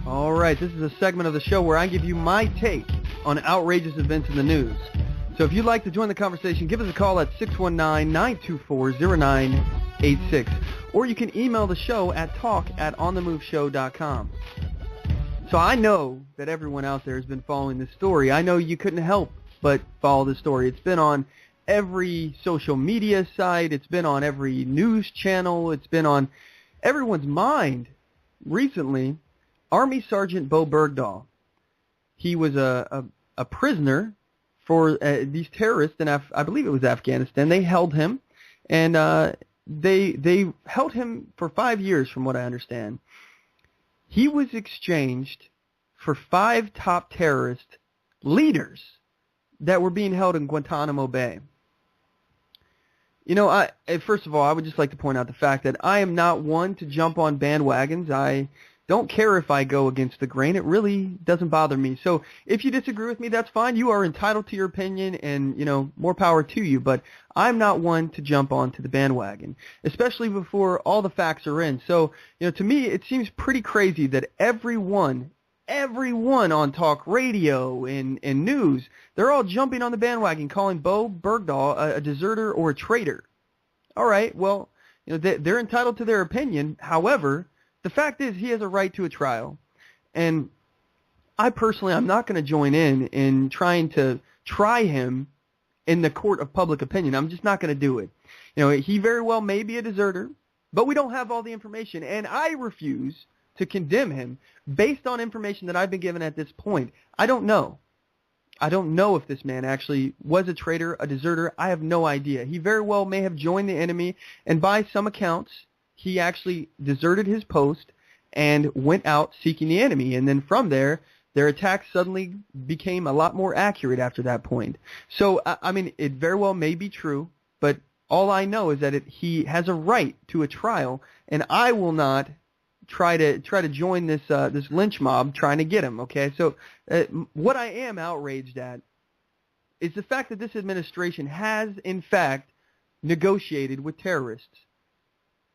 All right, this is a segment of the show where I give you my take on outrageous events in the news. So if you'd like to join the conversation, give us a call at 619-924-0986. Or you can email the show at talk@onthemoveshow.com. So I know that everyone out there has been following this story. I know you couldn't help but follow this story. It's been on every social media site. It's been on every news channel. It's been on everyone's mind recently. Army Sgt. Bowe Bergdahl. He was a prisoner for these terrorists in, I believe it was Afghanistan. They held him, and they held him for 5 years, from what I understand. He was exchanged for 5 top terrorist leaders that were being held in Guantanamo Bay. You know, first of all, I would just like to point out the fact that I am not one to jump on bandwagons. I don't care if I go against the grain. It really doesn't bother me. So if you disagree with me, that's fine. You are entitled to your opinion, and, you know, more power to you. But I'm not one to jump onto the bandwagon, especially before all the facts are in. So, you know, to me, it seems pretty crazy that everyone on talk radio and news, they're all jumping on the bandwagon, calling Bowe Bergdahl a deserter or a traitor. All right, well, you know, they're entitled to their opinion. However, the fact is he has a right to a trial. And I personally, I'm not going to join in trying to try him in the court of public opinion. I'm just not going to do it. You know, he very well may be a deserter, but we don't have all the information. And I refuse to condemn him based on information that I've been given at this point. I don't know. I don't know if this man actually was a traitor, a deserter. I have no idea. He very well may have joined the enemy, and by some accounts, he actually deserted his post and went out seeking the enemy. And then from there, their attacks suddenly became a lot more accurate after that point. So, I mean, it very well may be true, but all I know is that he has a right to a trial, and I will not try to join this lynch mob trying to get him. Okay, so what I am outraged at is the fact that this administration has in fact negotiated with terrorists.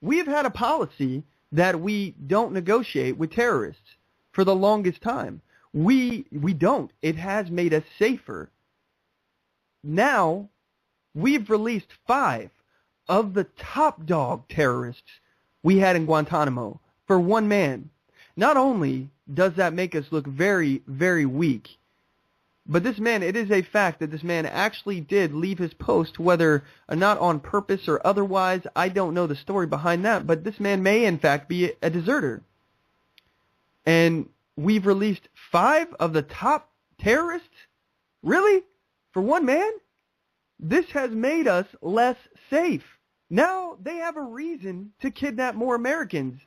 We have had a policy that we don't negotiate with terrorists for the longest time. We don't. It has made us safer. Now we've released 5 of the top dog terrorists we had in Guantanamo for one man. Not only does that make us look very, very weak, but this man, it is a fact that this man actually did leave his post, whether or not on purpose or otherwise. I don't know the story behind that, but this man may in fact be a deserter. And we've released 5 of the top terrorists? Really? For one man? This has made us less safe. Now they have a reason to kidnap more Americans.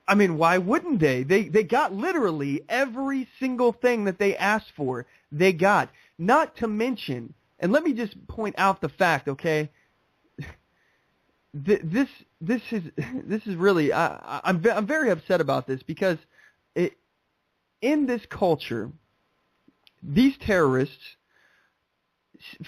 I mean, why wouldn't they? They got literally every single thing that they asked for. They got. Not to mention, and let me just point out the fact, okay? This is really, I'm very upset about this because in this culture, these terrorists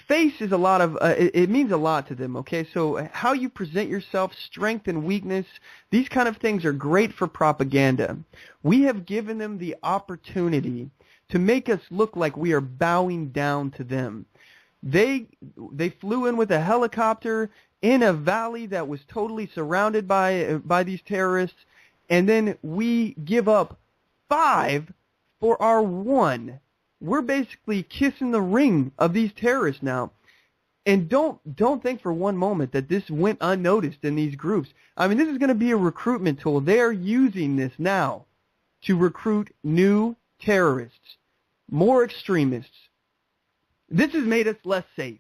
face is a lot of, it means a lot to them, okay? So how you present yourself, strength and weakness, these kind of things are great for propaganda. We have given them the opportunity to make us look like we are bowing down to them. They flew in with a helicopter in a valley that was totally surrounded by these terrorists, and then we give up 5 for our 1. We're basically kissing the ring of these terrorists now. And don't think for one moment that this went unnoticed in these groups. I mean, this is going to be a recruitment tool. They're using this now to recruit new terrorists, more extremists. This has made us less safe.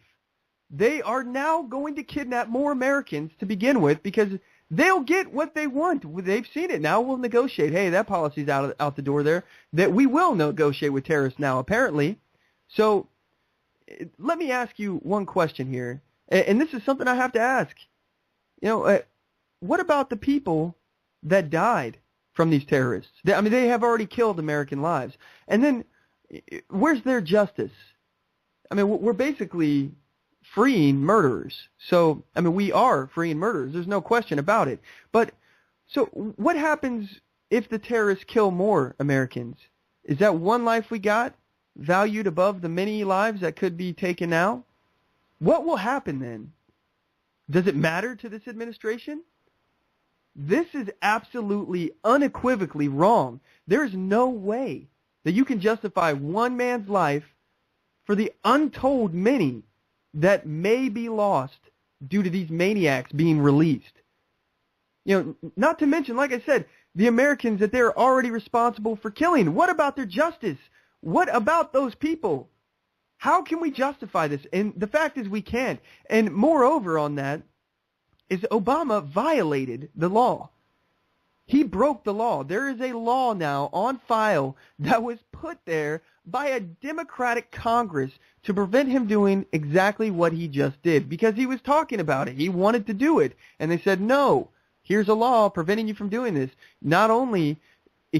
They are now going to kidnap more Americans to begin with because they'll get what they want. They've seen it. Now we'll negotiate. Hey, that policy's out the door there. That we will negotiate with terrorists now, apparently. So let me ask you one question here, and this is something I have to ask. You know, what about the people that died from these terrorists? I mean, they have already killed American lives. And then where's their justice? I mean, we're basically freeing murderers. So, I mean, we are freeing murderers. There's no question about it. But so what happens if the terrorists kill more Americans? Is that one life we got valued above the many lives that could be taken now? What will happen then? Does it matter to this administration? This is absolutely, unequivocally wrong. There is no way that you can justify one man's life for the untold many that may be lost due to these maniacs being released. You know, not to mention, like I said, the Americans that they're already responsible for killing. What about their justice? What about those people? How can we justify this? And the fact is we can't. And moreover on that is Obama violated the law. He broke the law. There is a law now on file that was put there by a Democratic Congress to prevent him doing exactly what he just did, because he was talking about it. He wanted to do it. And they said, no, here's a law preventing you from doing this. Not only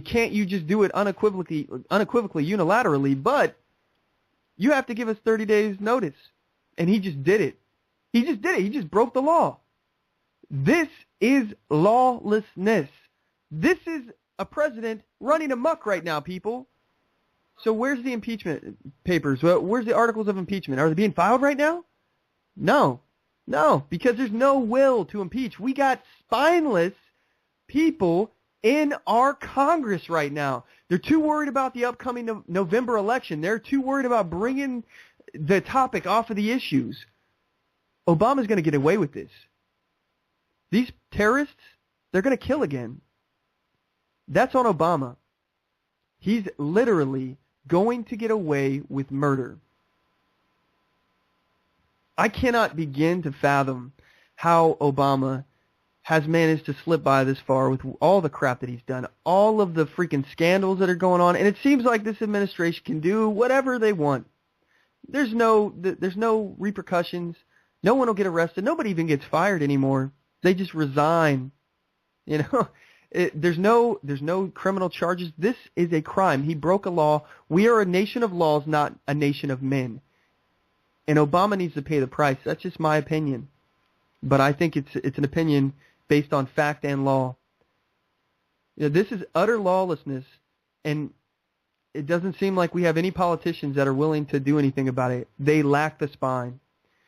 can't you just do it unequivocally unilaterally, but you have to give us 30 days notice. And he just did it. He just did it. He just broke the law. This is lawlessness. This is a president running amok right now, people. So where's the impeachment papers? Where's the articles of impeachment? Are they being filed right now? No, because there's no will to impeach. We got spineless people in our Congress right now. They're too worried about the upcoming November election. They're too worried about bringing the topic off of the issues. Obama's going to get away with this. These terrorists, they're going to kill again. That's on Obama. He's literally going to get away with murder. I cannot begin to fathom how Obama has managed to slip by this far with all the crap that he's done, all of the freaking scandals that are going on, and it seems like this administration can do whatever they want. There's no repercussions. No one will get arrested. Nobody even gets fired anymore. They just resign. You know, there's no criminal charges. This is a crime. He broke a law. We are a nation of laws, not a nation of men. And Obama needs to pay the price. That's just my opinion. But I think it's an opinion based on fact and law. You know, this is utter lawlessness, and it doesn't seem like we have any politicians that are willing to do anything about it. They lack the spine.